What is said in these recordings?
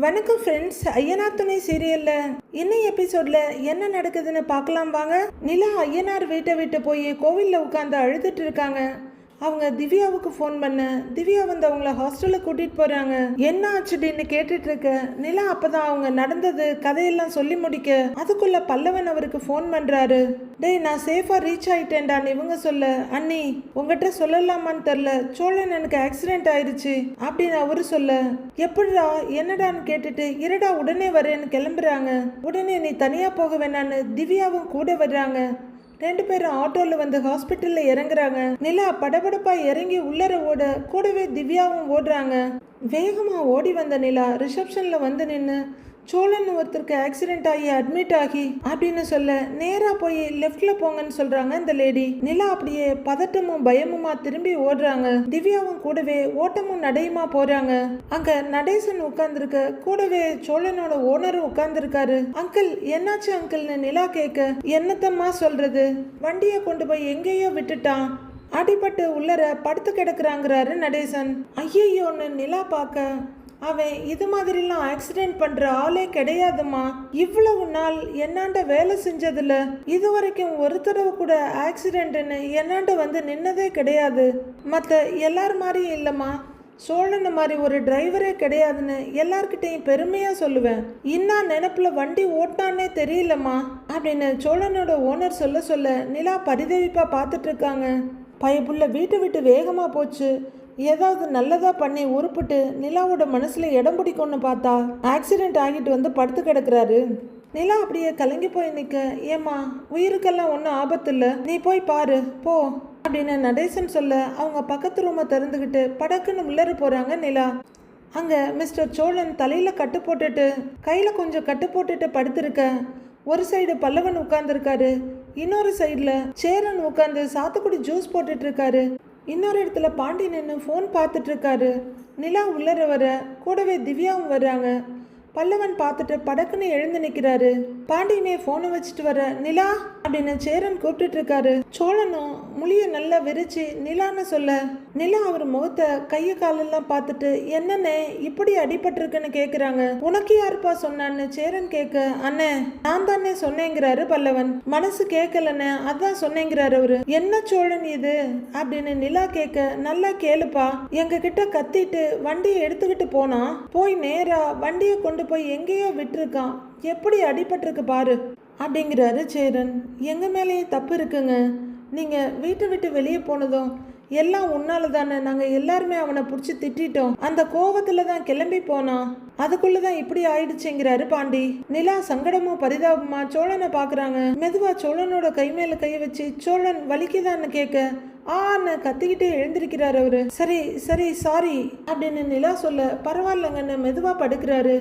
வணக்கம் ஃப்ரெண்ட்ஸ். ஐயனார் துணை சீரியல்ல இன்னும் எபிசோட்ல என்ன நடக்குதுன்னு பார்க்கலாம் வாங்க. நிலா ஐயனார் வீட்டை விட்டு போய் கோவில்ல உட்காந்து அழுதுட்டு இருக்காங்க. அவங்க திவ்யாவுக்கு ஃபோன் பண்ண திவ்யா வந்து அவங்கள ஹாஸ்டலுக்கு கூட்டிட்டு போறாங்க. என்ன ஆச்சுன்னு கேட்டுட்டு இருக்க நிலா அப்பதான் அவங்க நடந்தது கதையெல்லாம் சொல்லி முடிக்க அதுக்குள்ள பல்லவன் அவருக்கு ஃபோன் பண்றாரு. டேய், நான் சேஃபா ரீச் ஆயிட்டேன்டான்னு இவங்க சொல்ல, அண்ணி உங்ககிட்ட சொல்லலாமான்னு தெரியல, சோழன் எனக்கு ஆக்சிடென்ட் ஆயிடுச்சு அப்படின்னு அவரு சொல்ல, எப்படிடா என்னடான்னு கேட்டுட்டு இருடா உடனே வரேன்னு கிளம்புறாங்க. உடனே நீ தனியா போக வேணான்னு திவ்யாவும் கூட வர்றாங்க. ரெண்டு பேரும் ஆட்டோல வந்து ஹாஸ்பிட்டல்ல இறங்குறாங்க. நிலா படபடப்பா இறங்கி உள்ளர ஓட கூடவே திவ்யாவும் ஓடுறாங்க. வேகமா ஓடி வந்த நிலா ரிசப்ஷன்ல வந்து நின்று சோழன் ஒருத்தருக்கு ஆக்சிடென்ட் ஆகி அட்மிட் ஆகி அப்படின்னு சொல்ல, நேரா போய் லெஃப்ட்ல போங்கன்னு சொல்றாங்க இந்த லேடி. நிலா அப்படியே பதட்டமும் பயமுமா திரும்பி ஓடுறாங்க. திவ்யாவும் கூடவே ஓட்டமும் நடையுமா போறாங்க. அங்க நடேசன் உட்கார்ந்துருக்க, கூடவே சோழனோட ஓனரும் உட்கார்ந்துருக்காரு. அங்கிள் என்னாச்சு அங்கிள்னு நிலா கேட்க, என்னத்தம்மா சொல்றது, வண்டியை கொண்டு போய் எங்கேயோ விட்டுட்டான், அடிபட்டு உள்ளர படுத்து கிடக்குறாங்கிறாரு நடேசன். ஐயோன்னு நிலா பார்க்க, அவன் இது மாதிரிலாம் ஆக்சிடென்ட் பண்ற ஆளே கிடையாதுமா, இவ்வளவு நாள் என்னாண்ட வேலை செஞ்சதுல இது வரைக்கும் ஒரு தடவை கூட ஆக்சிடென்ட்னு என்னாண்ட வந்து நின்னதே கிடையாது. மற்ற எல்லார் மாதிரியும் இல்லம்மா, சோழனை மாதிரி ஒரு டிரைவரே கிடையாதுன்னு எல்லார்கிட்டையும் பெருமையா சொல்லுவேன். இன்னா நினப்புல வண்டி ஓட்டானே தெரியலம்மா அப்படின்னு சோழனோட ஓனர் சொல்ல சொல்ல நிலா பரிதவிப்பா பார்த்துட்டு இருக்காங்க. பயப்புள்ள வீட்டை விட்டு வேகமா போச்சு, ஏதாவது நல்லதா பண்ணி உருப்பிட்டு நிலாவோட மனசுல இடம் பிடிக்கும்னு பார்த்தா ஆக்சிடென்ட் ஆகிட்டு வந்து படுத்து கிடக்குறாரு. நிலா அப்படியே கலங்கி போய் நிற்க, ஏமா உயிருக்கெல்லாம் ஒன்றும் ஆபத்து இல்லை, நீ போய் பாரு போ அப்படின்னு நடேசன் சொல்ல, அவங்க பக்கத்து ரூமை திறந்துக்கிட்டு படக்குன்னு உள்ளர போறாங்க நிலா. அங்க மிஸ்டர் சோழன் தலையில கட்டு போட்டுட்டு கையில கொஞ்சம் கட்டு போட்டுட்டு படுத்திருக்க. ஒரு சைடு பல்லவன் உட்கார்ந்துருக்காரு, இன்னொரு சைடுல சேரன் உட்கார்ந்து சாத்துக்குடி ஜூஸ் போட்டுட்டு இருக்காரு. இன்னொரு இடத்துல பாண்டி நின்று ஃபோன் பார்த்துட்டு இருக்காரு. நிலா உள்ளர வர கூடவே திவ்யாவும் வர்றாங்க. பல்லவன் பார்த்துட்டு படக்குன்னு எழுந்து நிற்கிறாரு. பாண்டியனே ஃபோனை வச்சுட்டு வர, நிலா அப்படின்னு சேரன் கூப்பிட்டுட்டு இருக்காரு. சோழனும் முழிய நல்லா விரிச்சு நிலான்னு சொல்ல, நிலா அவர் முகத்தை கையை காலெல்லாம் பார்த்துட்டு என்னன்னு இப்படி அடிபட்டிருக்குன்னு கேட்குறாங்க. உனக்கு யாருப்பா சொன்னான்னு சேரன் கேட்க, அண்ணே நான் தானே சொன்னேங்கிறாரு பல்லவன். மனசு கேட்கலன்னு அதான் சொன்னேங்கிறாரு அவரு. என்ன சோழன் இது அப்படின்னு நிலா கேட்க, நல்லா கேளுப்பா, எங்க கிட்ட கத்திட்டு வண்டியை எடுத்துக்கிட்டு போனா போய் நேரா வண்டியை கொண்டு போய் எங்கேயோ விட்டுருக்கான், எப்படி அடிபட்டிருக்கு பாரு அப்படிங்கிறாரு சேரன். எங்க மேலேயே தப்பு இருக்குங்க, நீங்க வீட்டை விட்டு வெளியே போனதும் எல்லாம் உன்னால தானே, நாங்க எல்லாருமே அவனை பிடிச்சி திட்டோம், அந்த கோவத்துல தான் கிளம்பி போனான், அதுக்குள்ளதான் இப்படி ஆயிடுச்சுங்கிறாரு பாண்டி. நிலா சங்கடமும் பரிதாபமா சோழனை பாக்குறாங்க. மெதுவா சோழனோட கை மேல கைய வச்சு, சோழன் வலிக்குதான்னு கேட்க, ஆன்னு கத்திக்கிட்டே எழுந்திருக்கிறாரு அவரு. சரி சரி சாரி அப்படின்னு நிலா சொல்ல, பரவாயில்லங்கன்னு மெதுவா படுக்கிறாரு.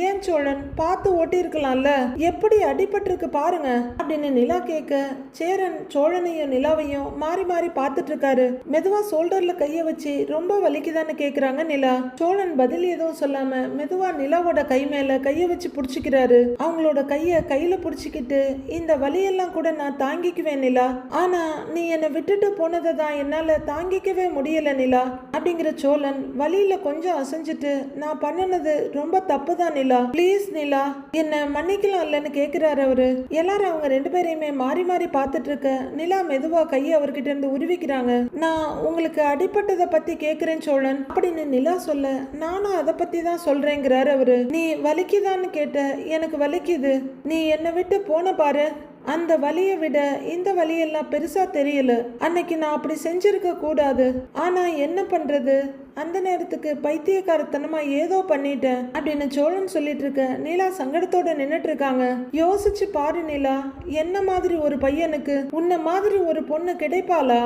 ஏன் சோழன் பார்த்து ஓட்டி இருக்கலாம்ல, எப்படி அடிபட்டிருக்கு பாருங்க அப்படின்னு நிலா கேட்க, சேரன் சோழனையும் நிலாவையும் மாறி மாறி பார்த்துட்டு இருக்காரு. மெதுவா ஷோல்டர்ல கைய வச்சு ரொம்ப வலிக்குதான்னு கேக்குறாங்க நிலா. சோழன் பதில் எதுவும் சொல்லாம மெதுவா நிலாவோட கை மேல கைய வச்சு புடிச்சுக்கிறாரு. அவங்களோட கைய கையில புடிச்சுக்கிட்டு, இந்த வலியெல்லாம் கூட நான் தாங்கிக்குவேன் நிலா, ஆனா நீ என்னை விட்டுட்டு போனதை தான் என்னால தாங்கிக்கவே முடியல நிலா அப்படிங்கிற சோழன் வலியில கொஞ்சம் அசைஞ்சிட்டு, நான் பண்ணினது ரொம்ப தப்பு தான் நிலா, ப்ளீஸ் நிலா என்ன மன்னிக்கலாம் இல்லன்னு கேக்குறாரு அவரு. எல்லாரும் அவங்க ரெண்டு பேரையுமே மாறி மாறி பார்த்துட்டு இருக்க, நிலா மெதுவா கையை அவர்கிட்ட இருந்து உருவிக்கிறாங்க. நான் உங்களுக்கு அடிப்பட்டதை பத்தி கேக்குறேன் சோழன் அப்படின்னு நிலா சொல்ல, நானும் அதை பத்தி தான் சொல்றேங்கிறாரு அவரு. நீ வலிக்குதான்னு கேட்ட, எனக்கு வலிக்குது, நீ என்னை விட்டு போன பாரு, அந்த வலியை விட இந்த வலியெல்லாம் பெருசா தெரியல, அன்னைக்கு நான் அப்படி செஞ்சிருக்க கூடாது, ஆனா என்ன பண்றது, அந்த நேரத்துக்கு பைத்தியக்காரத்தனமா ஏதோ பண்ணிட்டேன் அப்படின்னு சோழன் சொல்லிட்டு இருக்க, நிலா சங்கடத்தோட நின்னுட்டு இருக்காங்க. யோசிச்சு பாரு நிலா, என்ன மாதிரி ஒரு பையனுக்கு உன்ன மாதிரி ஒரு பொண்ணு கிடைப்பாளா,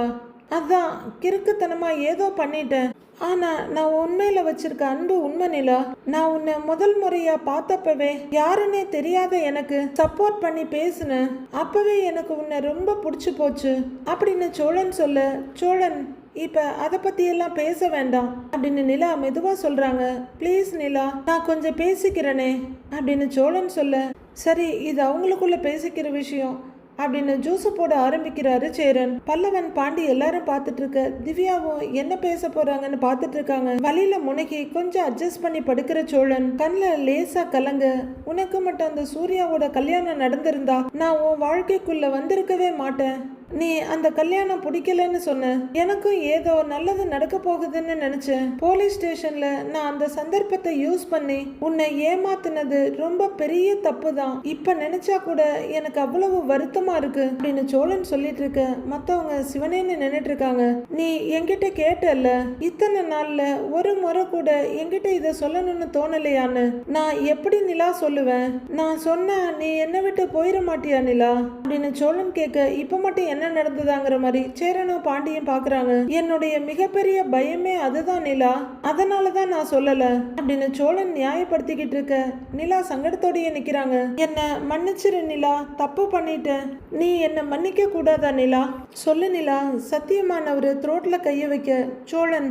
அதான் கிறுக்குத்தனமா ஏதோ பண்ணிட்டேன், ஆனா நான் உண்மையில வச்சிருக்க அன்பு உண்மை நிலா, நான் உன்னை முதல் முறையா பார்த்தப்பவே யாருன்னே தெரியாத எனக்கு சப்போர்ட் பண்ணி பேசுனேன், அப்பவே எனக்கு உன்னை ரொம்ப பிடிச்சு போச்சு அப்படின்னு சோழன் சொல்ல, சோழன் இப்ப அதை பத்தி எல்லாம் பேச வேண்டாம் அப்படின்னு நிலா மெதுவா சொல்றாங்க. ப்ளீஸ் நிலா, நான் கொஞ்சம் பேசிக்கிறேனே அப்படின்னு சோழன் சொல்ல, சரி இது அவங்களுக்குள்ள பேசிக்கிற விஷயம், அப்படின்னு ஜூஸ் போட ஆரம்பிக்கிறாரு சேரன். பல்லவன், பாண்டி எல்லாரும் பார்த்துட்டு இருக்க திவ்யாவும் என்ன பேச போறாங்கன்னு பார்த்துட்டு இருக்காங்க. வழியில முனகி கொஞ்சம் அட்ஜஸ்ட் பண்ணி படுக்கிற சோழன் கண்ணில் லேசா கலங்க. உனக்கு மட்டும் அந்த சூர்யாவோட கல்யாணம் நடந்திருந்தா நான் உன் வாழ்க்கைக்குள்ள வந்திருக்கவே மாட்டேன். நீ அந்த கல்யாணம் பிடிக்கலன்னு சொன்ன. எனக்கும் ஏதோ நல்லது நடக்க போகுதுன்னு நினைச்சேன். போலீஸ் ஸ்டேஷன்ல நான் அந்த சந்தர்ப்பத்தை யூஸ் பண்ணி உன்னை ஏமாத்தினது ரொம்ப பெரிய தப்பு தான். இப்ப நினைச்சா கூட எனக்கு அவ்வளவு வருத்தமா இருக்கு அப்படின்னு சோழன் சொல்லிட்டு இருக்க மத்தவங்க சிவனேன்னு நின்னுட்டு இருக்காங்க. நீ என்கிட்ட கேட்டல்ல, இத்தனை நாள்ல ஒரு முறை கூட என்கிட்ட இதை சொல்லணும்னு தோணலையான்னு. நான் எப்படி நிலா சொல்லுவேன்? நான் சொன்னா நீ என்னை விட்டு போயிட மாட்டியா நிலா அப்படின்னு சோழன் கேட்க, இப்ப மட்டும் என்ன நடந்ததாங்கிற மாதிரி சேரனும் பாண்டியும் பாக்குறாங்க. என்னுடைய மிகப்பெரிய பயமே அதுதான் நிலா, அதனாலதான் நான் சொல்லல அப்படின்னு சோழன் நியாயப்படுத்திக்கிட்டு இருக்க நிலா சங்கடத்தோடய நிக்கிறாங்க. என்ன மன்னிச்சிரு நிலா, தப்பு பண்ணிட்டேன். நீ என்ன மன்னிக்க கூடாதா நிலா? சொல்லு நிலா. சத்தியமானவர் த்ரோட்ல கைய வைக்க சோழன்,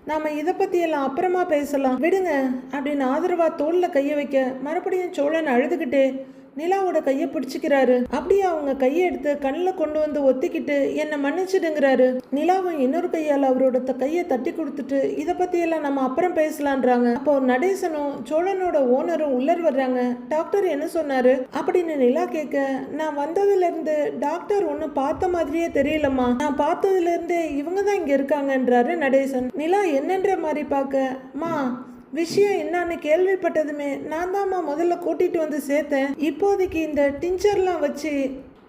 நாம இதை பத்தியெல்லாம் அப்புறமா பேசலாம் விடுங்க அப்படின்னு ஆதரவா தோல்ல கைய வைக்க மறுபடியும் சோழன் அழுதுகிட்டே நிலாவோட கையை பிடிச்சிக்கிறாரு. அப்படியே அவங்க கையை எடுத்து கண்ணில் கொண்டு வந்து ஒத்திக்கிட்டு என்னை மன்னிச்சிடுங்கிறாரு. நிலாவும் இன்னொரு கையால் அவரோட கையை தட்டி கொடுத்துட்டு இதை பத்தியெல்லாம் நம்ம அப்புறம் பேசலான்றாங்க. அப்போ நடேசனும் சோழனோட ஓனரும் உள்ளர் வர்றாங்க. டாக்டர் என்ன சொன்னாரு அப்படின்னு நிலா கேட்க, நான் வந்ததுல இருந்து டாக்டர் ஒன்னும் பார்த்த மாதிரியே தெரியலம்மா, நான் பார்த்ததுல இருந்தே இவங்க தான் இங்க இருக்காங்கன்றாரு நடேசன். நிலா என்னன்ற மாதிரி பார்க்க, மா விஷயம் என்னன்னு கேள்விப்பட்டதுமே நான் தான்மா முதல்ல கூட்டிட்டு வந்து சேர்த்தேன். இப்போதைக்கு இந்த டிஞ்சர்லாம் வச்சு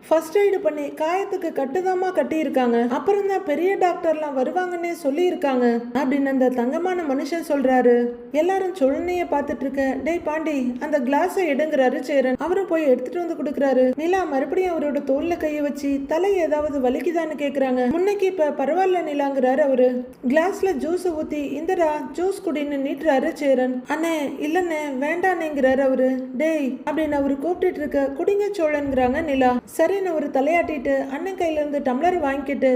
ஃபர்ஸ்ட் எய்டு பண்ணி காயத்துக்கு கட்டுதாமா கட்டியிருக்காங்க. அப்புறம் தான் பெரிய டாக்டர்லாம் வருவாங்கன்னே சொல்லியிருக்காங்க அப்படின்னு அந்த தங்கமான மனுஷன் சொல்றாரு. எல்லாரும் சோழனைய பார்த்துட்டு இருக்க, டேய் பாண்டி அந்த கிளாஸை எடுங்கிறாரு சேரன். அவரும் போய் எடுத்துட்டு வந்து கொடுக்குறாரு. நிலா மறுபடியும் அவரோட தோல்ல கையை வச்சு தலை ஏதாவது வலிக்குதான்னு கேக்குறாங்க. முன்னைக்கு இப்ப பரவாயில்ல நிலாங்கிறாரு அவரு. கிளாஸ்ல ஜூஸ் ஊத்தி இந்தடா ஜூஸ் குடின்னு நீட்டுறாரு சேரன். அண்ணே இல்லண்ணே வேண்டானேங்கிறாரு அவரு. டேய் அப்படின்னு அவரு கூப்பிட்டு இருக்க, குடிங்க சோழன்கிறாங்க நிலா. சரின்னு ஒரு தலையாட்டிட்டு அண்ணன் கையில இருந்து டம்ளர் வாங்கிக்கிட்டு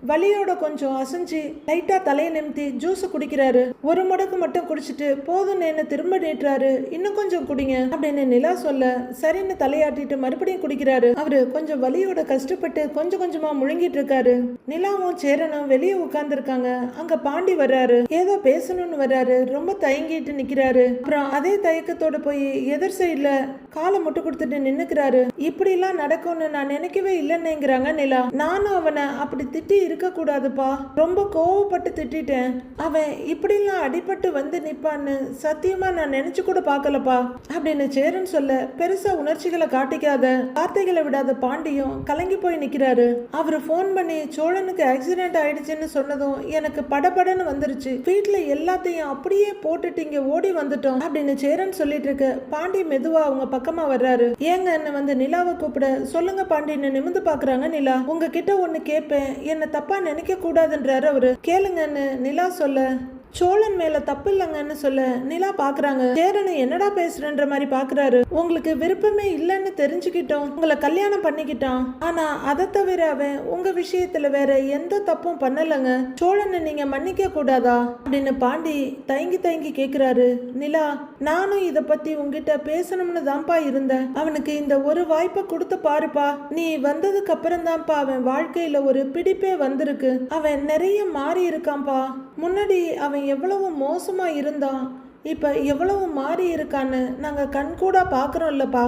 வலியோட கொஞ்சம் அசைஞ்சு லைட்டா தலையை நிமித்தி ஜூஸ் குடிக்கிறாரு. ஒரு முடக்கு மட்டும் குடிச்சிட்டு போதும் என்ன திரும்ப நீட்டுறாரு. இன்னும் கொஞ்சம் குடிங்க அப்படின்னு நிலா சொல்ல சரின்னு தலையாட்டிட்டு மறுபடியும் குடிக்கிறாரு. அவரு கொஞ்சம் வலியோட கஷ்டப்பட்டு கொஞ்சம் கொஞ்சமா முழுங்கிட்டு இருக்காரு. நிலாவும் சேரனும் வெளியே உட்கார்ந்து இருக்காங்க. அங்க பாண்டி வர்றாரு. ஏதோ பேசணும்னு வர்றாரு. ரொம்ப தயங்கிட்டு நிக்கிறாரு. அப்புறம் அதே தயக்கத்தோட போய் எதிர் சைட்ல காலை முட்டு கொடுத்துட்டு நின்னுக்கிறாரு. இப்படி எல்லாம் நடக்கும்னு நான் நினைக்கவே இல்லைன்னுங்கிறாங்க நிலா. நானும் அவனை அப்படி திட்டி இருக்க கூடாதுப்பா, ரொம்ப கோவப்பட்டு திட்டேன். அவன் இப்படிலாம் அடிபட்டு வந்து நிப்பான்னு சத்தியமா நான் நினைச்சு கூட பார்க்கலப்பா அப்படின்னு சேரன் சொல்ல, பெருசா உணர்ச்சிகளை காட்டிக்காத வார்த்தைகளை விடாத பாண்டியும் கலங்கி போய் நிக்கிறாரு. அவரு போன் பண்ணி சோழனுக்கு ஆக்சிடென்ட் ஆயிடுச்சுன்னு சொன்னதும் எனக்கு படபடன்னு வந்துருச்சு. வீட்டுல எல்லாத்தையும் அப்படியே போட்டுட்டு இங்க ஓடி வந்துட்டோம் அப்படின்னு சேரன் சொல்லிட்டு இருக்க, பாண்டி மெதுவா அவங்க பக்கமா வர்றாரு. ஏங்க என்ன வந்து நிலாவை கூப்பிட, சொல்லுங்க பாண்டின்னு நிமிந்து பாக்குறாங்க நிலா. உங்ககிட்ட ஒண்ணு கேட்பேன், என்ன தப்பா நினைக்க கூடாதுன்றாரு அவரு. கேளுங்கன்னு நிலா சொல்ல, சோழன் மேல தப்பு இல்லைங்கன்னு சொல்ல நிலா பாக்குறாங்க. சேரனு என்னடா பேசுறன்ற மாதிரி பாக்குறாரு. உங்களுக்கு விருப்பமே இல்லைன்னு தெரிஞ்சுக்கிட்டோம், உங்களை கல்யாணம் பண்ணிக்கிட்டான். ஆனா அதை தவிர அவன் உங்க விஷயத்துல வேற எந்த தப்பும் பண்ணலங்க. சோழனை நீங்க மன்னிக்க கூடாதா அப்படின்னு பாண்டி தயங்கி தயங்கி கேக்குறாரு. நிலா, நானும் இத பத்தி உங்ககிட்ட பேசணும்னு தான்ப்பா இருந்தேன். அவனுக்கு இந்த ஒரு வாய்ப்பை கொடுத்து பாருப்பா. நீ வந்ததுக்கு அப்புறம் தான்ப்பா அவன் வாழ்க்கையில ஒரு பிடிப்பே வந்திருக்கு. அவன் நிறைய மாறி இருக்கான்ப்பா. முன்னாடி அவன் எவ்வளவு மோசமா இருந்தான், இப்ப எவ்வளவு மாறி இருக்கான்னு நாங்க கண்கூடா பாக்குறோம்லப்பா.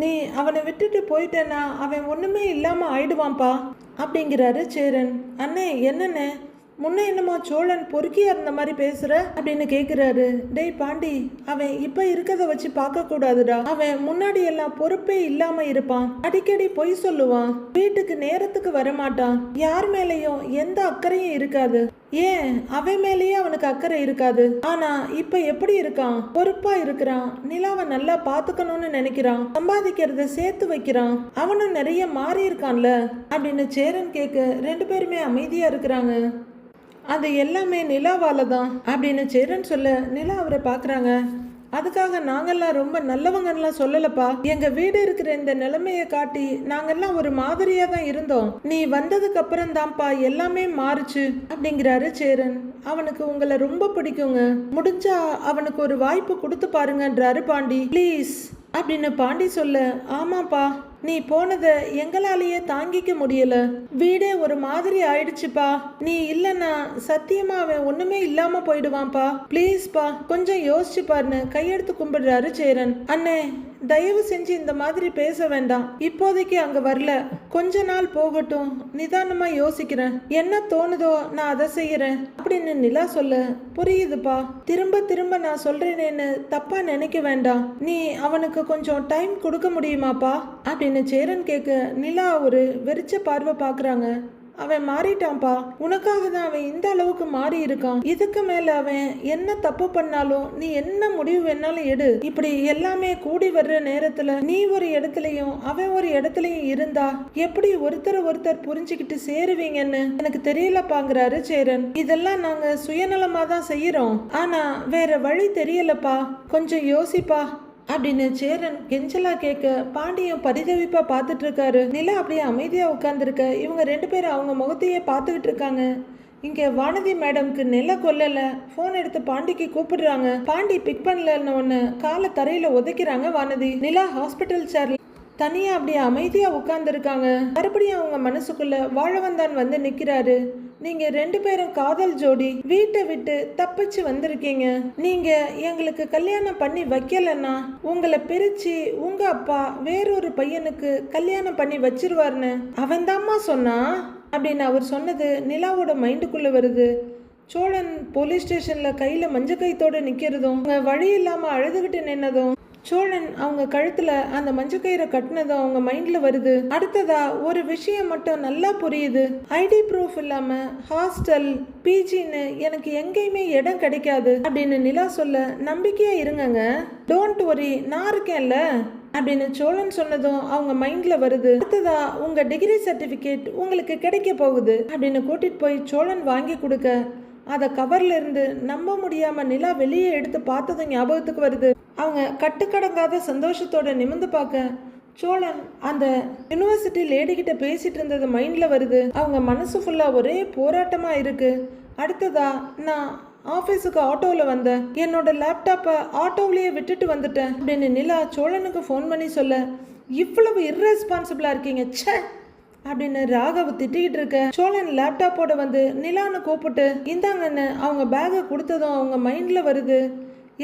நீ அவனை விட்டுட்டு போயிட்டேன்னா அவன் ஒண்ணுமே இல்லாம ஆயிடுவான்ப்பா அப்படிங்கிறாரு சேரன். அண்ணே என்னண்ணே, முன்ன என்னமோ சோழன் பொறுக்கியா இருந்த மாதிரி பேசுற அப்படின்னு கேக்குறாரு. டேய் பாண்டி, அவன் இப்ப இருக்கத வச்சு பார்க்க கூடாதுடா. அவன் முன்னாடி எல்லாம் பொறுப்பே இல்லாம இருப்பான். அடிக்கடி பொய் சொல்லுவான். வீட்டுக்கு நேரத்துக்கு வரமாட்டான். யார் மேலையும் எந்த அக்கறையும் இருக்காது. ஏன் அவன் மேலேயே அவனுக்கு அக்கறை இருக்காது. ஆனா இப்ப எப்படி இருக்கான், பொறுப்பா இருக்கிறான். நிலாவை நல்லா பாத்துக்கணும்னு நினைக்கிறான். சம்பாதிக்கிறத சேர்த்து வைக்கிறான். அவனும் நிறைய மாறி இருக்கான்ல அப்படின்னு சேரன் கேட்க ரெண்டு பேருமே அமைதியா இருக்கிறாங்க. அது எல்லாமே நிலாவால தான் அப்படின்னு சேரன் சொல்ல நிலா அவரை பாக்குறாங்க. அதுக்காக நாங்கெல்லாம் ரொம்ப நல்லவங்கலாம் சொல்லலப்பா. எங்க வீடு இருக்கிற இந்த நிலைமையை காட்டி நாங்கெல்லாம் ஒரு மாதிரியா தான் இருந்தோம். நீ வந்ததுக்கு அப்புறம் தான்ப்பா எல்லாமே மாறுச்சு அப்படிங்கிறாரு சேரன். அவனுக்கு உங்களை ரொம்ப பிடிக்குங்க. முடிஞ்சா அவனுக்கு ஒரு வாய்ப்பு கொடுத்து பாருங்கன்றாரு பாண்டி. ப்ளீஸ் அப்படின்னு பாண்டி சொல்ல, ஆமாப்பா, நீ போனதை எங்களாலேயே தாங்கிக்க முடியல. வீடே ஒரு மாதிரி ஆயிடுச்சுப்பா. நீ இல்லைன்னா சத்தியமா அவன் ஒண்ணுமே இல்லாம போயிடுவான்ப்பா. ப்ளீஸ்ப்பா, கொஞ்சம் யோசிச்சு பாருன்னு கையெடுத்து கும்பிடுறாரு சேரன். அண்ணே, தயவு செஞ்சு இந்த மாதிரி பேச வேண்டாம். இப்போதைக்கு அங்க வரல, கொஞ்ச நாள் போகட்டும், நிதானமா யோசிக்கிறேன். என்ன தோணுதோ நான் அதை செய்யறேன் அப்படின்னு நிலா சொல்ல, புரியுதுப்பா, திரும்ப திரும்ப நான் சொல்றேனேன்னு தப்பா நினைக்க வேண்டாம். நீ அவனுக்கு கொஞ்சம் டைம் கொடுக்க முடியுமாப்பா அப்படின்னு சேரன் கேட்க, நிலா ஒரு வெறிச்ச பார்வை பாக்குறாங்க. அவன் மாறிட்டான்ப்பா. உனக்காக தான் அவன் இந்த அளவுக்கு மாறி இருக்கான். இதுக்கு மேல அவன் என்ன தப்பு பண்ணாலும் நீ என்ன முடிவு வேணாலும் எடு. இப்படி எல்லாமே கூடி வர்ற நேரத்துல நீ ஒரு இடத்துலயும் அவன் ஒரு இடத்துலயும் இருந்தா எப்படி ஒருத்தர் புரிஞ்சுக்கிட்டு சேருவீங்கன்னு எனக்கு தெரியலப்பாங்கிறாரு சேரன். இதெல்லாம் நாங்க சுயநலமா தான் செய்யறோம், ஆனா வேற வழி தெரியலப்பா, கொஞ்சம் யோசிப்பா அப்படின்னு சேரன் கெஞ்சலா கேட்க, பாண்டியும் பரிதவிப்பா பார்த்துட்டு இருக்காரு. நிலா அப்படியே அமைதியா உட்கார்ந்துருக்க. இவங்க 2 பேரும் அவங்க முகத்தையே பார்த்துக்கிட்டு இருக்காங்க. இங்க வானதி மேடம்க்கு நெல்ல கொல்லல. போன் எடுத்து பாண்டிக்கு கூப்பிடுறாங்க. பாண்டி பிக் பண்ணலன்னு ஒன்னு காலை தரையில உதைக்கிறாங்க வானதி. நிலா ஹாஸ்பிட்டல் சேர்ல தனியா அப்படியே அமைதியா உட்கார்ந்துருக்காங்க. மறுபடியும் அவங்க மனசுக்குள்ள வாழவந்தான் வந்து நிக்கிறாரு. நீங்க 2 பேரும் காதல் ஜோடி, வீட்டை விட்டு தப்பிச்சு வந்திருக்கீங்க. நீங்க எங்களுக்கு கல்யாணம் பண்ணி வைக்கலன்னா உங்களை பிரிச்சு உங்க அப்பா வேறொரு பையனுக்கு கல்யாணம் பண்ணி வச்சிருவாருன்னு அவன் தாம்மா சொன்னா அப்படின்னு அவர் சொன்னது நிலாவோட மைண்டுக்குள்ள வருது. சோழன் போலீஸ் ஸ்டேஷன்ல கையில மஞ்ச கைத்தோட நிக்கிறதும் வழி இல்லாம அழுதுகிட்டு நின்னதும் சோழன் அவங்க கழுத்துல அந்த மஞ்ச கயிறை கட்டினதும் அவங்க மைண்ட்ல வருது. அடுத்ததா ஒரு விஷயம் மட்டும் நல்லா புரியுது. ஐடி ப்ரூஃப் இல்லாம ஹாஸ்டல் பிஜின்னு எனக்கு எங்கேயுமே இடம் கிடைக்காது அப்படின்னு நிலா சொல்ல, நம்பிக்கையா இருங்கங்க, டோன்ட் வரி, நான் இருக்கேன்ல அப்படின்னு சோழன் சொன்னதும் அவங்க மைண்ட்ல வருது. அடுத்ததா உங்க டிகிரி சர்டிபிகேட் உங்களுக்கு கிடைக்க போகுது அப்படின்னு கூட்டிட்டு போய் சோழன் வாங்கி கொடுக்க, அதை கவர்ல இருந்து நம்ப முடியாம நிலா வெளியே எடுத்து பார்த்ததும் ஞாபகத்துக்கு வருது. அவங்க கட்டுக்கடங்காத சந்தோஷத்தோட நிமிர்ந்து பார்க்க, சோழன் அந்த யூனிவர்சிட்டி லேடி கிட்ட பேசிட்டு இருந்தது மைண்ட்ல வருது. அவங்க மனசு ஃபுல்லா ஒரே போராட்டமா இருக்கு. அடுத்ததா, நான் ஆஃபீஸுக்கு ஆட்டோவில் வந்தேன், என்னோட லேப்டாப்பை ஆட்டோவிலேயே விட்டுட்டு வந்துட்டேன் அப்படின்னு நிலா சோழனுக்கு ஃபோன் பண்ணி சொல்ல, இவ்வளவு இர்ரெஸ்பான்சிபிளா இருக்கீங்க ச்சே அப்படின்னு ராகவ் திட்டிக்கிட்டு இருக்க, சோழன் லேப்டாப்போட வந்து நிலான்னு கூப்பிட்டு இந்தாங்கன்னு அவங்க பேகை கொடுத்ததும் அவங்க மைண்ட்ல வருது.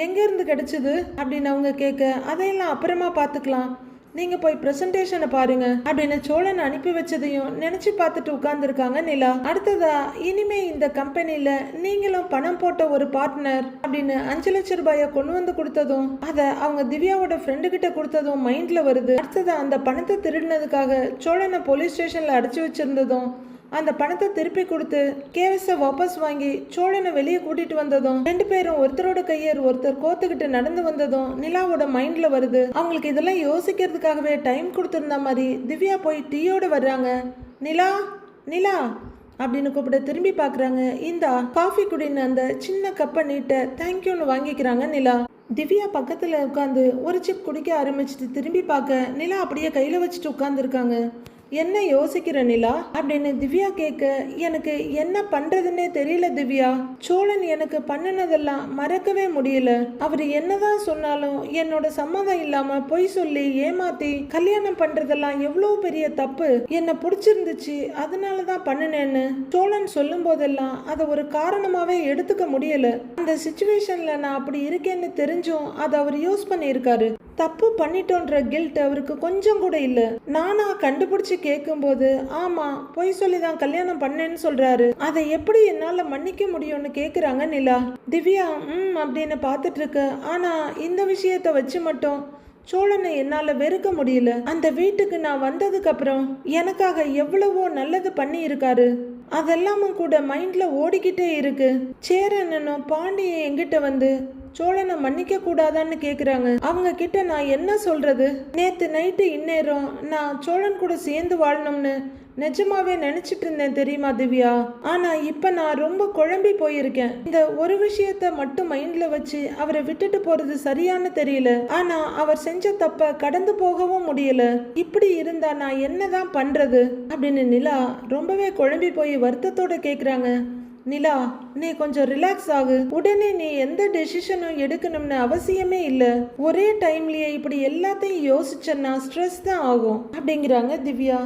எங்கேருந்து கிடைச்சது அப்படின்னு அவங்க கேட்க, அதையெல்லாம் அப்புறமா பார்த்துக்கலாம், நீங்க போய் பிரசன்டேஷனை பாருங்க அப்படின்னு சோழன் அனுப்பி வச்சதையும் நினைச்சு பார்த்துட்டு உட்கார்ந்துருக்காங்க நிலா. அடுத்ததா, இனிமே இந்த கம்பெனில நீங்களும் பணம் போட்ட ஒரு பார்ட்னர் அப்படின்னு 5 லட்சம் ரூபாயை கொண்டு வந்து கொடுத்ததும் அதை அவங்க திவ்யாவோட ஃப்ரெண்டு கிட்ட கொடுத்ததும் மைண்ட்ல வருது. அடுத்ததா, அந்த பணத்தை திருடினதுக்காக சோழனை போலீஸ் ஸ்டேஷன்ல அடைச்சு வச்சிருந்ததும் அந்த பணத்தை திருப்பி கொடுத்து கேவஸை வாபஸ் வாங்கி சோழனை வெளியே கூட்டிட்டு வந்ததும் 2 பேரும் ஒருத்தரோட கையர் ஒருத்தர் கோத்துக்கிட்டு நடந்து வந்ததும் நிலாவோட மைண்ட்ல வருது. அவங்களுக்கு இதெல்லாம் யோசிக்கிறதுக்காகவே டைம் கொடுத்துருந்த மாதிரி திவ்யா போய் டீயோட வர்றாங்க. நிலா நிலா அப்படின்னு கூப்பிட திரும்பி பார்க்குறாங்க. இந்தா காஃபி குடின்னு அந்த சின்ன கப்பை நீட்ட தேங்க்யூன்னு வாங்கிக்கிறாங்க நிலா. திவ்யா பக்கத்தில் உட்காந்து ஒரு சிப் குடிக்க ஆரம்பிச்சுட்டு திரும்பி பார்க்க, நிலா அப்படியே கையில் வச்சுட்டு உட்காந்துருக்காங்க. என்ன யோசிக்கிற நிலா அப்படின்னு திவ்யா கேட்க, எனக்கு என்ன பண்றதுன்னே தெரியல திவ்யா. சோழன் எனக்கு பண்ணினதெல்லாம் மறக்கவே முடியல. அவர் என்னதான் சொன்னாலும் என்னோட சம்மதம் இல்லாம பொய் சொல்லி ஏமாத்தி கல்யாணம் பண்றதெல்லாம் எவ்வளவு பெரிய தப்பு. என்ன பிடிச்சிருந்துச்சு அதனாலதான் பண்ணினேன்னு சோழன் சொல்லும் போதெல்லாம் அதை ஒரு காரணமாவே எடுத்துக்க முடியல. அந்த சிச்சுவேஷன்ல நான் அப்படி இருக்கேன்னு தெரிஞ்சும் அதை அவர் யூஸ் பண்ணியிருக்காரு. தப்பு பண்ணிட்டோன்ற கில்ட் அவருக்கு கொஞ்சம் கூட இல்லை. நானா கண்டுபிடிச்சு கேட்கும்போது ஆமா பொய் சொல்லிதான் கல்யாணம் பண்ணேன்னு சொல்றாரு. அதை எப்படி என்னால மன்னிக்க முடியும்னு கேக்குறாங்க நிலா. திவ்யா அப்படின்னு பார்த்துட்டு இருக்க, ஆனா இந்த விஷயத்த வச்சு மட்டும் சோழனை என்னால வெறுக்க முடியல. அந்த வீட்டுக்கு நான் வந்ததுக்கு அப்புறம் எனக்காக எவ்வளவோ நல்லது பண்ணி இருக்காரு, அதெல்லாமும் கூட மைண்ட்ல ஓடிக்கிட்டே இருக்கு. சேரனும் பாண்டியன் என்கிட்ட வந்து சோழனை மன்னிக்க கூடாதான்னு கேக்குறாங்க. அவங்க கிட்ட நான் என்ன சொல்றது? நேத்து நைட்டு இந்நேரம் நான் சோழன் கூட சேர்ந்து வாழணும்னு நிஜமாவே நினைச்சிட்டு இருந்தேன் தெரியுமா திவ்யா. ஆனா இப்ப நான் ரொம்ப குழம்பி போயிருக்கேன். இந்த ஒரு விஷயத்த மட்டும் மைண்ட்ல வச்சு அவரை விட்டுட்டு போறது சரியானு தெரியல. ஆனா அவர் செஞ்ச தப்ப கடந்து போகவும் முடியல. இப்படி இருந்தா நான் என்னதான் பண்றது அப்படின்னு நிலா ரொம்பவே குழம்பி போய் வருத்தத்தோட கேக்குறாங்க. நிலா, நீ கொஞ்சம் ரிலாக்ஸ் ஆகு. உடனே நீ எந்த டெசிஷனும் எடுக்கணும்னு அவசியமே இல்ல. ஒரே டைம்லயே இப்படி எல்லாத்தையும் யோசிச்சேன்னா ஸ்ட்ரெஸ் தான் ஆகும் அப்படிங்கிறாங்க திவ்யா.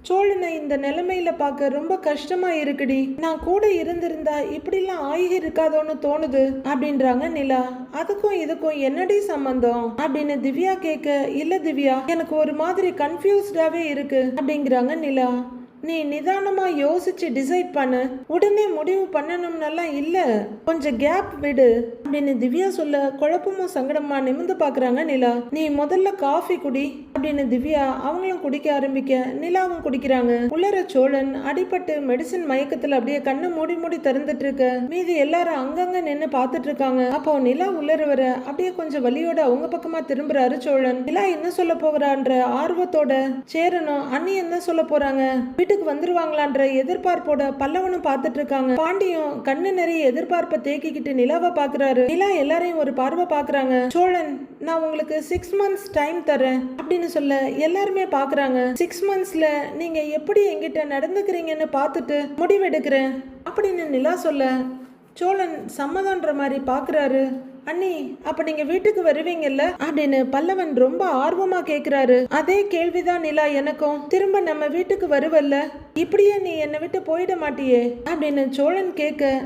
சோழனை இந்த நிலைமையில பார்க்க ரொம்ப கஷ்டமா இருக்குடி. நான் கூட இருந்திருந்தா இப்படிலாம் ஆகி இருக்காதோன்னு தோணுது அப்படின்றாங்க நிலா. அதுக்கும் இதுக்கும் என்னடி சம்பந்தம் அப்படின்னு திவ்யா கேட்க, இல்ல திவ்யா, எனக்கு ஒரு மாதிரி கன்ஃபியூஸ்டாவே இருக்கு அப்படிங்கிறாங்க நிலா. நீ நிதானமா யோசிச்சு டிசைட் பண்ணு. உடனே முடிவு பண்ணணும்னெல்லாம் இல்ல, கொஞ்சம் கேப் விடு அப்படின்னு திவ்யா சொல்ல குழப்பமும் சங்கடமா நிமிந்து பாக்குறாங்க நிலா. நீ முதல்ல காஃபி குடி அப்படின்னு திவ்யா அவங்களும் குடிக்க ஆரம்பிக்க நிலாவும் குடிக்கிறாங்க. உள்ளர சோழன் அடிபட்டு மெடிசின் மயக்கத்துல அப்படியே கண்ணு மூடி மூடி திறந்துட்டு இருக்க மீதி எல்லாரும் அங்கங்க நின்னு பாத்துட்டு இருக்காங்க. அப்போ நிலா உள்ளர வர அப்படியே கொஞ்சம் வலியோட அவங்க பக்கமா திரும்புறாரு சோழன். நிலா என்ன சொல்ல போகிறான்ற ஆர்வத்தோட சேரனும் அண்ணி என்ன சொல்ல போறாங்க, வீட்டுக்கு வந்துருவாங்களான்ற எதிர்பார்ப்போட பல்லவனும் பார்த்துட்டு இருக்காங்க. பாண்டியும் கண்ணு நிறைய எதிர்பார்ப்பை தேக்கிக்கிட்டு நிலாவை பாக்குறாரு. நிலா எல்லாரையும் ஒரு பார்வை பாக்குறாங்க. சோழன், நான் உங்களுக்கு 6 months டைம் தரேன் அப்படின்னு சொல்ல எல்லாருமே பாக்குறாங்க. 6 monthsல நீங்க எப்படி என்கிட்ட நடந்துக்கிறீங்கன்னு பார்த்துட்டு முடிவெடுக்கிறேன் அப்படின்னு நிலா சொல்ல சோழன் சம்மதன்ற மாதிரி பாக்குறாரு. அண்ணி, அப்ப நீங்க வீட்டுக்கு வருவீங்கல்ல அப்படின்னு பல்லவன் ரொம்ப ஆர்வமா கேக்குறாரு. அதே கேள்விதான் நிலா எனக்கும். திரும்ப நம்ம வீட்டுக்கு வருவல்ல, இப்படியே நீ என்னை விட்டு போயிட மாட்டியே அப்படின்னு சோழன் கேட்க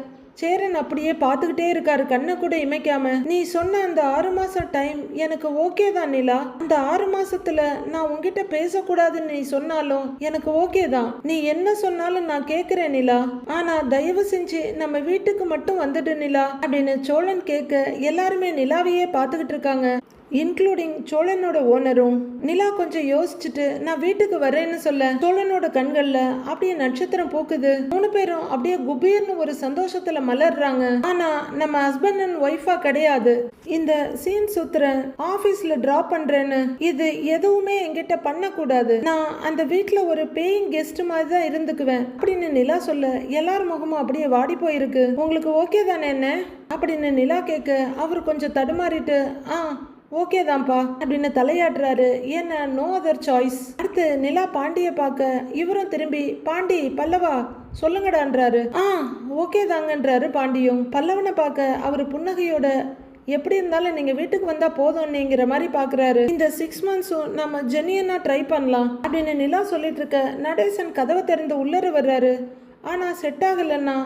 சேரன் அப்படியே பார்த்துக்கிட்டே இருக்காரு, கண்ணை கூட இமைக்காம. நீ சொன்ன அந்த 6 மாசம் டைம் எனக்கு ஓகே தான் நிலா. அந்த 6 மாசத்துல நான் உங்ககிட்ட பேசக்கூடாதுன்னு நீ சொன்னாலும் எனக்கு ஓகே தான். நீ என்ன சொன்னாலும் நான் கேட்கிறேன் நிலா. ஆனா தயவு செஞ்சு நம்ம வீட்டுக்கு மட்டும் வந்துடு நிலா அப்படின்னு சோழன் கேட்க எல்லாருமே நிலாவையே பார்த்துக்கிட்டு இருக்காங்க, இன்க்ளூடிங் சோழனோட ஓனரும். நிலா கொஞ்சம் யோசிச்சுட்டு நான் வீட்டுக்கு வரேன்னு சொல்ல சோழனோட கண்கள்ல அப்படியே நட்சத்திரம் போக்குது. 3 பேரும் அப்படியே குபீர்னு ஒரு சந்தோஷத்துல மலர்றாங்க. ஆனா நம்ம ஹஸ்பண்ட் அண்ட் ஒய்ஃபா கிடையாது. இந்த சீன் சுத்துறேன், ஆபீஸ்ல டிராப் பண்றேன்னு இது எதுவுமே என்கிட்ட பண்ணக்கூடாது. நான் அந்த வீட்டுல ஒரு பேயிங் கெஸ்ட் மாதிரி தான் இருந்துக்குவேன் அப்படின்னு நிலா சொல்ல எல்லார் முகமும் அப்படியே வாடி போயிருக்கு. உங்களுக்கு ஓகே தானே என்ன அப்படின்னு நிலா கேட்க அவர் கொஞ்சம் தடுமாறிட்டு ஓகே தான்ப்பா அப்படின்னு தலையாடுறாரு. ஏன்னா நோ அதர் சாய்ஸ். அடுத்து நிலா பாண்டிய பார்க்க இவரும் திரும்பி பாண்டி பல்லவா சொல்லுங்கடான்றாரு. ஓகே தாங்கன்றாரு பாண்டியும். பல்லவனை பார்க்க அவர் புன்னகையோட எப்படி இருந்தாலும் நீங்க வீட்டுக்கு வந்தா போதும்ங்கிற மாதிரி பாக்குறாரு. இந்த 6 monthsம் நம்ம ஜெனியனா ட்ரை பண்ணலாம் அப்படின்னு நிலா சொல்லிட்டு இருக்க நடேசன் கதவை திறந்து உள்ளர வர்றாரு. ஆனா செட் ஆகலன்னா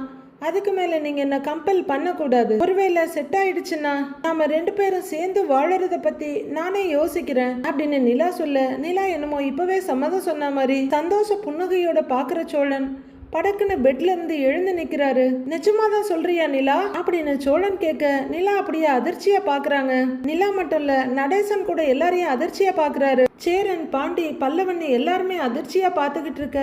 அதுக்கு மேல நீங்க என்ன கம்பல் பண்ணக்கூடாது. ஒருவேளை செட் ஆயிடுச்சுன்னா நாம 2 பேரும் சேர்ந்து வாழறத பத்தி நானே யோசிக்கிறேன் அப்படின்னு நிலா சொல்ல நிலா என்னமோ இப்பவே சம்மதம் சொன்ன மாதிரி சந்தோஷ புன்னகையோட பாக்குற சோழன் படக்குன்னு பெட்ல இருந்து எழுந்து நிக்கிறாரு. நிஜமாதான் சொல்றியா நிலா அப்படின்னு சோழன் கேட்க நிலா அப்படியே அதிர்ச்சியா பாக்குறாங்க. நிலா மட்டும் இல்ல, நடேசன் கூட எல்லாரையும் அதிர்ச்சியா பாக்குறாரு. சேரன், பாண்டி, பல்லவன் எல்லாருமே அதிர்ச்சியா பாத்துக்கிட்டு இருக்க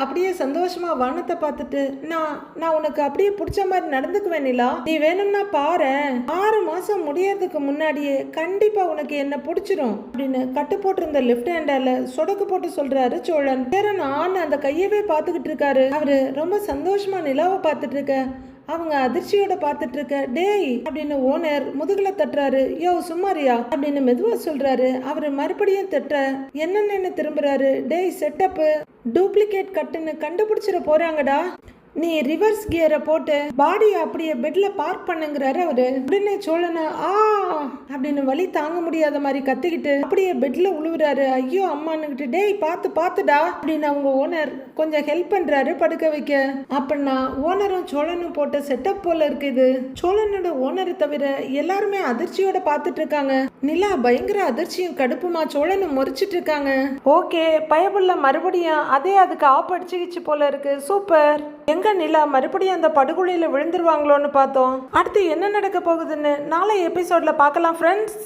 அப்படியே சந்தோஷமா வானத்தை பார்த்துட்டு நான் உனக்கு அப்படியே பிடிச்ச மாதிரி நடந்துக்குவேன் நிலா, நீ வேணும்னா பாரு, 6 மாசம் முடியறதுக்கு முன்னாடியே கண்டிப்பா உனக்கு என்ன பிடிச்சிரும் அப்படின்னு கட்டு போட்டிருந்த லெஃப்ட் ஹேண்டால சொடக்கு போட்டு சொல்றாரு சோழன். சேரன் அந்த கையவே பாத்துக்கிட்டு இருக்காரு. அவரு ரொம்ப சந்தோஷமா நிலாவை பார்த்துட்டு இருக்க அவங்க அதிர்ச்சியோட பார்த்துட்டு இருக்க டேய் அப்படின்னு ஓனர் முதுகுல தட்டுறாரு. யோ சும்மாரியா அப்படின்னு மெதுவா சொல்றாரு. அவரு மறுபடியும் தட்ட என்னன்னு திரும்புறாரு. டேய் செட்டப்பு டூப்ளிகேட் கட்டுன்னு கண்டுபிடிச்சிட போறாங்கடா, நீ ரிவர்ஸ் கியரை போட்டு பாடியை அப்படியே பெட்ல பார்க் பண்ணுங்கிறாரு அவரு. உடனே சோழனை அப்படின்னு வலி தாங்க முடியாத மாதிரி கத்திக்கிட்டு அப்படியே பெட்ல உழுவுறாரு. ஐயோ அம்மானுக்கிட்டு டேய் பாத்துடா அப்படின்னு அவங்க ஓனர் கொஞ்சம் ஹெல்ப் பண்றாரு படுக்க வைக்க. அப்படின்னா ஓனரும் சோழனும் போட்ட செட்டப் போல இருக்கு இது. சோழனோட ஓனரை தவிர எல்லாருமே அதிர்ச்சியோட பாத்துட்டு இருக்காங்க. நிலா பயங்கர அதிர்ச்சியும் கடுப்புமா சோழனும் முறிச்சிட்டு இருக்காங்க. ஓகே பயபுள்ள மறுபடியும் அதே அதுக்கு ஆப்படிச்சுக்கிச்சு போல இருக்கு. சூப்பர். எங்க நிலா மறுபடியும் அந்த படுகொலையில விழுந்துருவாங்களோன்னு பார்த்தோம். அடுத்து என்ன நடக்க போகுதுன்னு நாளை எபிசோட்ல பார்க்கலாம் ஃப்ரெண்ட்ஸ்.